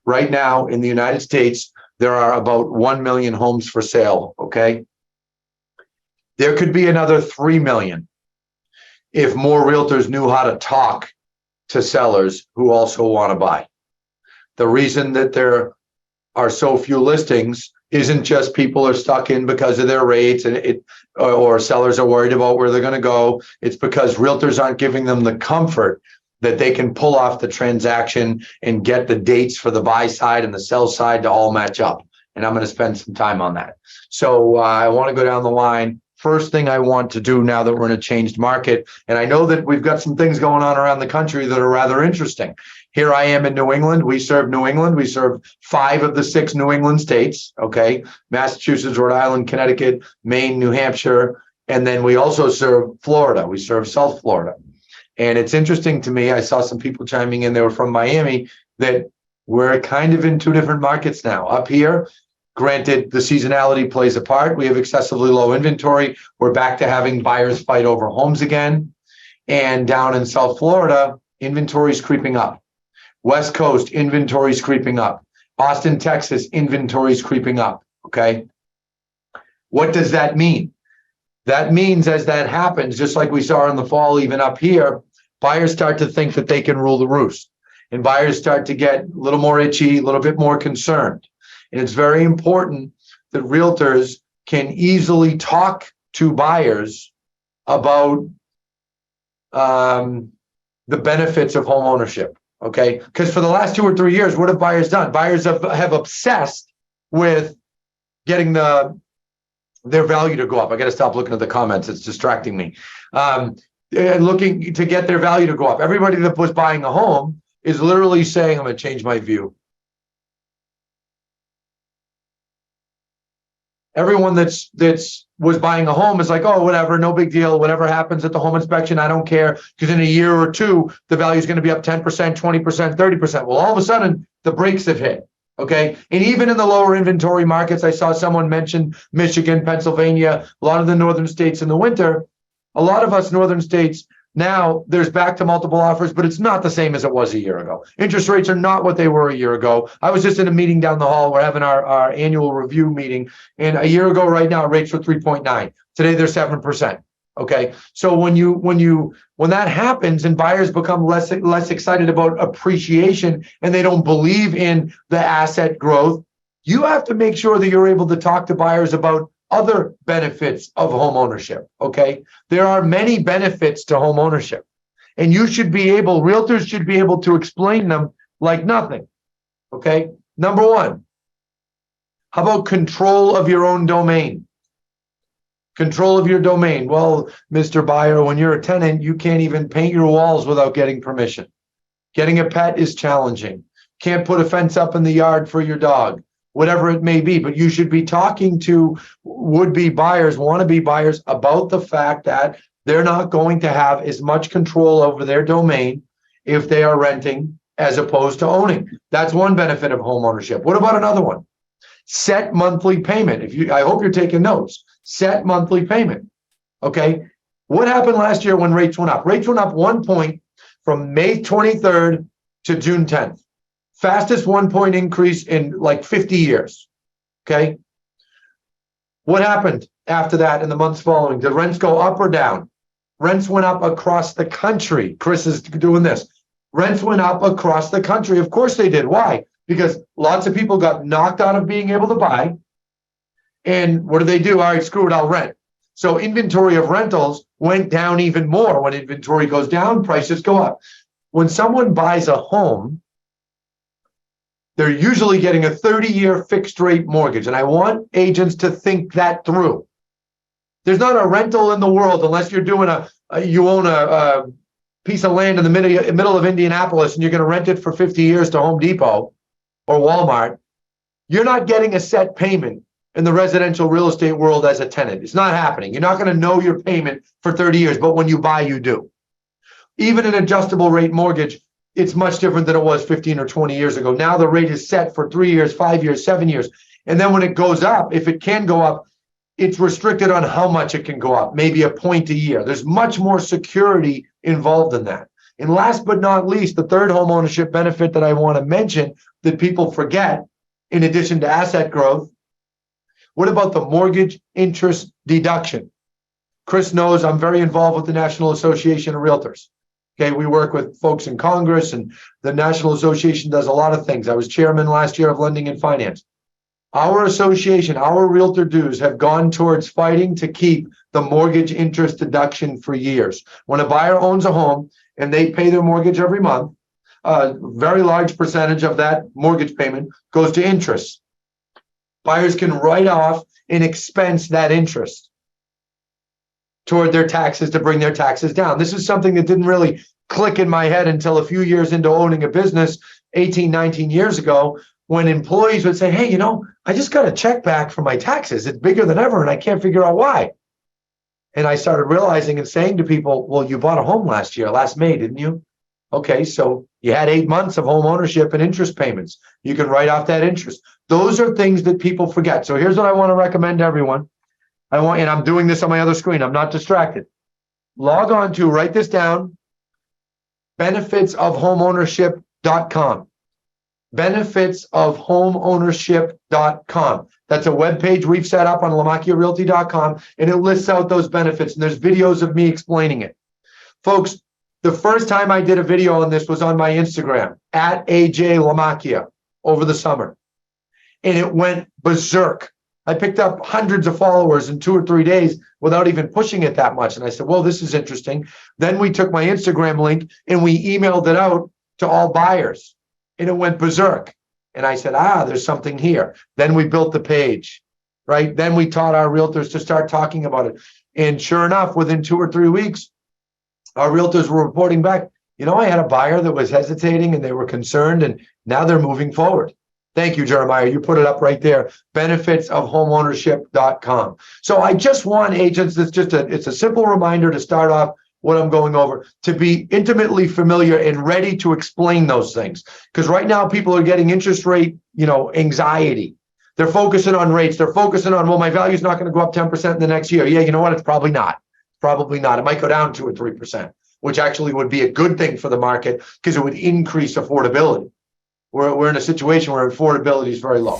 Right now in the United States, there are about 1 million homes for sale, okay? There could be another 3 million if more realtors knew how to talk to sellers who also want to buy. The reason that there are so few listings isn't just people are stuck in because of their rates or sellers are worried about where they're going to go. It's because realtors aren't giving them the comfort that they can pull off the transaction and get the dates for the buy side and the sell side to all match up. And I'm going to spend some time on that. So I want to go down the line. First thing I want to do now that we're in a changed market, and I know that we've got some things going on around the country that are rather interesting. Here I am in New England. We serve New England. We serve 5 of the 6 New England states, okay? Massachusetts, Rhode Island, Connecticut, Maine, New Hampshire, and then we also serve Florida. We serve South Florida. And it's interesting to me, I saw some people chiming in, they were from Miami, that we're kind of in 2 different markets now. Up here, granted, the seasonality plays a part. We have excessively low inventory. We're back to having buyers fight over homes again. And down in South Florida, inventory is creeping up. West Coast, inventory is creeping up. Austin, Texas, inventory is creeping up, okay? What does that mean? That means as that happens, just like we saw in the fall, even up here, buyers start to think that they can rule the roost. And buyers start to get a little more itchy, a little bit more concerned. And it's very important that realtors can easily talk to buyers about the benefits of home ownership, okay? Because for the last 2 or 3 years, what have buyers done? Buyers have obsessed with getting their value to go up. I got to stop looking at the comments. It's distracting me. Looking to get their value to go up. Everybody that was buying a home is literally saying, I'm going to change my view. Everyone that's was buying a home is like, oh, whatever, no big deal. Whatever happens at the home inspection, I don't care. Because in a year or 2, the value is going to be up 10%, 20%, 30%. Well, all of a sudden, the brakes have hit. Okay. And even in the lower inventory markets, I saw someone mention Michigan, Pennsylvania, a lot of the northern states in the winter. A lot of us northern states now, there's back to multiple offers, but it's not the same as it was a year ago. Interest rates are not what they were a year ago. I was just in a meeting down the hall. We're having our annual review meeting. And a year ago, right now, rates were 3.9. Today, they're 7%. Okay. So when that happens and buyers become less excited about appreciation and they don't believe in the asset growth, you have to make sure that you're able to talk to buyers about other benefits of home ownership, okay? There are many benefits to home ownership, and realtors should be able to explain them like nothing, okay? Number 1, how about control of your own domain? Control of your domain. Well, Mr. Buyer, when you're a tenant, you can't even paint your walls without getting permission. Getting a pet is challenging. Can't put a fence up in the yard for your dog. Whatever it may be, but you should be talking to would-be buyers, wannabe buyers about the fact that they're not going to have as much control over their domain if they are renting as opposed to owning. That's one benefit of home ownership. What about another one? Set monthly payment. I hope you're taking notes. Set monthly payment. Okay. What happened last year when rates went up? Rates went up 1 point from May 23rd to June 10th. Fastest 1 point increase in like 50 years, okay? What happened after that in the months following? Did rents go up or down? Rents went up across the country. Chris is doing this. Rents went up across the country. Of course they did. Why? Because lots of people got knocked out of being able to buy. And what do? All right, screw it, I'll rent. So inventory of rentals went down even more. When inventory goes down, prices go up. When someone buys a home, they're usually getting a 30-year fixed rate mortgage. And I want agents to think that through. There's not a rental in the world unless you're doing you own a piece of land in the middle of Indianapolis and you're going to rent it for 50 years to Home Depot or Walmart. You're not getting a set payment in the residential real estate world as a tenant. It's not happening. You're not going to know your payment for 30 years, but when you buy, you do. Even an adjustable rate mortgage, it's much different than it was 15 or 20 years ago. Now the rate is set for 3 years, 5 years, 7 years. And then when it goes up, if it can go up, it's restricted on how much it can go up, maybe a point a year. There's much more security involved in that. And last but not least, the third home ownership benefit that I want to mention that people forget, in addition to asset growth, what about the mortgage interest deduction? Chris knows I'm very involved with the National Association of Realtors. Okay, we work with folks in Congress, and the National Association does a lot of things. I was chairman last year of Lending and Finance. Our association, our realtor dues have gone towards fighting to keep the mortgage interest deduction for years. When a buyer owns a home and they pay their mortgage every month, a very large percentage of that mortgage payment goes to interest. Buyers can write off and expense that interest toward their taxes to bring their taxes down. This is something that didn't really click in my head until a few years into owning a business 18, 19 years ago, when employees would say, hey, you know, I just got a check back for my taxes. It's bigger than ever, and I can't figure out why. And I started realizing and saying to people, well, you bought a home last May, didn't you? Okay, so you had 8 months of home ownership and interest payments. You can write off that interest. Those are things that people forget. So here's what I want to recommend to everyone. And I'm doing this on my other screen. I'm not distracted. Log on to, write this down, benefitsofhomeownership.com. benefitsofhomeownership.com. That's a webpage we've set up on lamacchiarealty.com, and it lists out those benefits, and there's videos of me explaining it. Folks, the first time I did a video on this was on my Instagram, at AJ Lamacchia, over the summer. And it went berserk. I picked up hundreds of followers in 2 or 3 days without even pushing it that much. And I said, well, this is interesting. Then we took my Instagram link and we emailed it out to all buyers, and it went berserk. And I said, there's something here. Then we built the page, right? Then we taught our realtors to start talking about it. And sure enough, within 2 or 3 weeks, our realtors were reporting back, you know, I had a buyer that was hesitating and they were concerned, and now they're moving forward. Thank you, Jeremiah. You put it up right there, benefitsofhomeownership.com. So I just want agents, it's a simple reminder to start off what I'm going over, to be intimately familiar and ready to explain those things. Because right now people are getting interest rate, anxiety. They're focusing on rates. They're focusing on, well, my value is not going to go up 10% in the next year. Yeah, you know what? It's probably not. Probably not. It might go down 2 or 3%, which actually would be a good thing for the market because it would increase affordability. We're in a situation where affordability is very low.